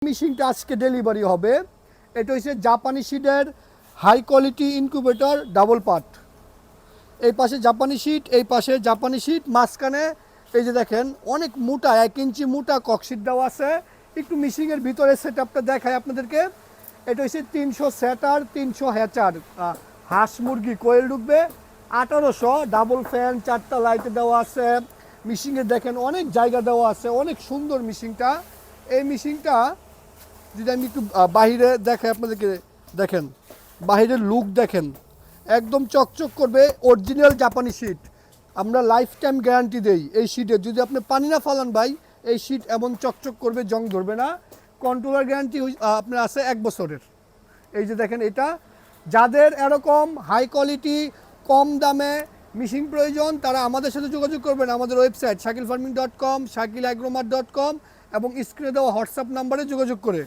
মেশিনটা আজকে ডেলিভারি হবে। এটা হচ্ছে জাপানি সিডের high quality incubator double part. এই পাশে জাপানি সিট, এই পাশে জাপানি সিট, মাঝখানে এই যে দেখেন অনেক মোটা 1 ইঞ্চি মোটা ককশিট দেওয়া আছে। একটু মেশিনের ভিতরে সেট আপটা দেখায় আপনাদেরকে। এটা হচ্ছে 300 সেটার 300 হ্যাচার হাঁস মুরগি কোয়েল ঢুকবে 1800। ডাবল ফ্যান 4টা লাইটে দেওয়া আছে। মেশিনে দেখেন অনেক জায়গা দেওয়া আছে, অনেক সুন্দর মেশিনটা। এই মেশিনটা যদি আমি একটু বাহিরে দেখাই আপনাদেরকে, দেখেন বাহিরের লুক দেখেন, একদম চকচক করবে। অরিজিনাল জাপানি শিট, আমরা লাইফ টাইম গ্যারান্টি দেই এই শিটে। যদি আপনি পানি না ফালান ভাই, এই শিট এমন চকচক করবে, জং ধরবে না। কন্ট্রোলার গ্যারান্টি আপনার আছে 1 বছরের। এই যে দেখেন, এটা যাদের এরকম হাই কোয়ালিটি কম দামে মেশিন প্রয়োজন তারা আমাদের সাথে যোগাযোগ করবেন। আমাদের ওয়েবসাইট shakilfarming.com, shakilagromart.com এবং স্ক্রিনে দেওয়া হোয়াটসঅ্যাপ নাম্বারে যোগাযোগ করে।